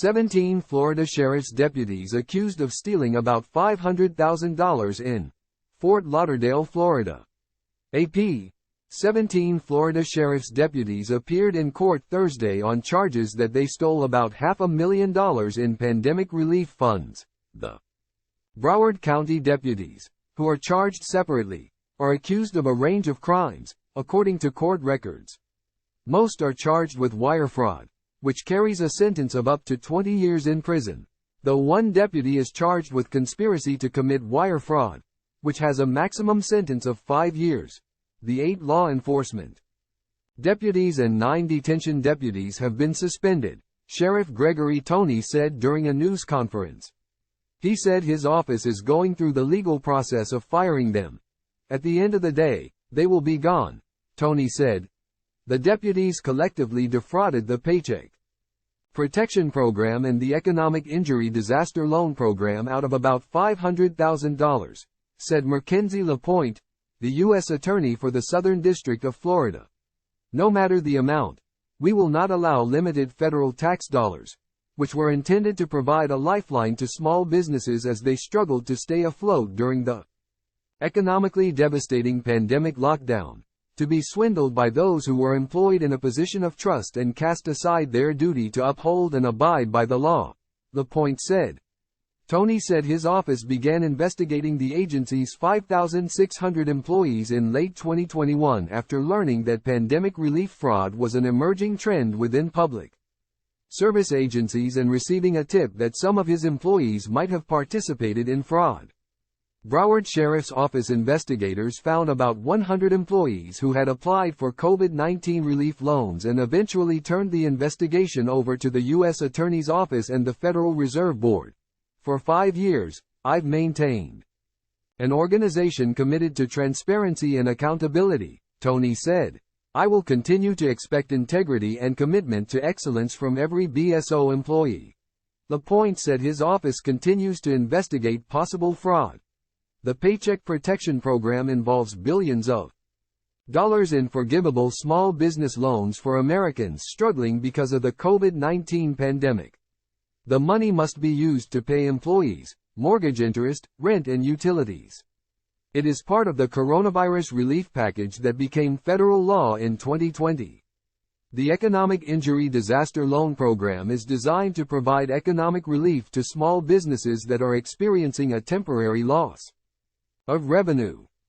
17 Florida sheriff's deputies accused of stealing about $500,000 in Fort Lauderdale, Florida. AP. 17 Florida sheriff's deputies appeared in court Thursday on charges that they stole about $500,000 in pandemic relief funds. The Broward County deputies, who are charged separately, are accused of a range of crimes, according to court records. Most are charged with wire fraud, which carries a sentence of up to 20 years in prison, though one deputy is charged with conspiracy to commit wire fraud, which has a maximum sentence of 5 years. The 8 law enforcement deputies and 9 detention deputies have been suspended, Sheriff Gregory Tony said during a news conference. He said his office is going through the legal process of firing them. At the end of the day, they will be gone, Tony said. The deputies collectively defrauded the Paycheck Protection Program and the Economic Injury Disaster Loan Program out of about $500,000, said Mackenzie LaPointe, the U.S. Attorney for the Southern District of Florida. No matter the amount, we will not allow limited federal tax dollars, which were intended to provide a lifeline to small businesses as they struggled to stay afloat during the economically devastating pandemic lockdown, to be swindled by those who were employed in a position of trust and cast aside their duty to uphold and abide by the law, LaPointe said. Tony said his office began investigating the agency's 5,600 employees in late 2021 after learning that pandemic relief fraud was an emerging trend within public service agencies and receiving a tip that some of his employees might have participated in fraud. Broward Sheriff's Office investigators found about 100 employees who had applied for COVID-19 relief loans and eventually turned the investigation over to the U.S. Attorney's Office and the Federal Reserve Board. For 5 years, I've maintained an organization committed to transparency and accountability, Tony said. I will continue to expect integrity and commitment to excellence from every BSO employee. LaPointe said his office continues to investigate possible fraud. The Paycheck Protection Program involves billions of dollars in forgivable small business loans for Americans struggling because of the COVID-19 pandemic. The money must be used to pay employees, mortgage interest, rent and utilities. It is part of the coronavirus relief package that became federal law in 2020. The Economic Injury Disaster Loan Program is designed to provide economic relief to small businesses that are experiencing a temporary loss of revenue.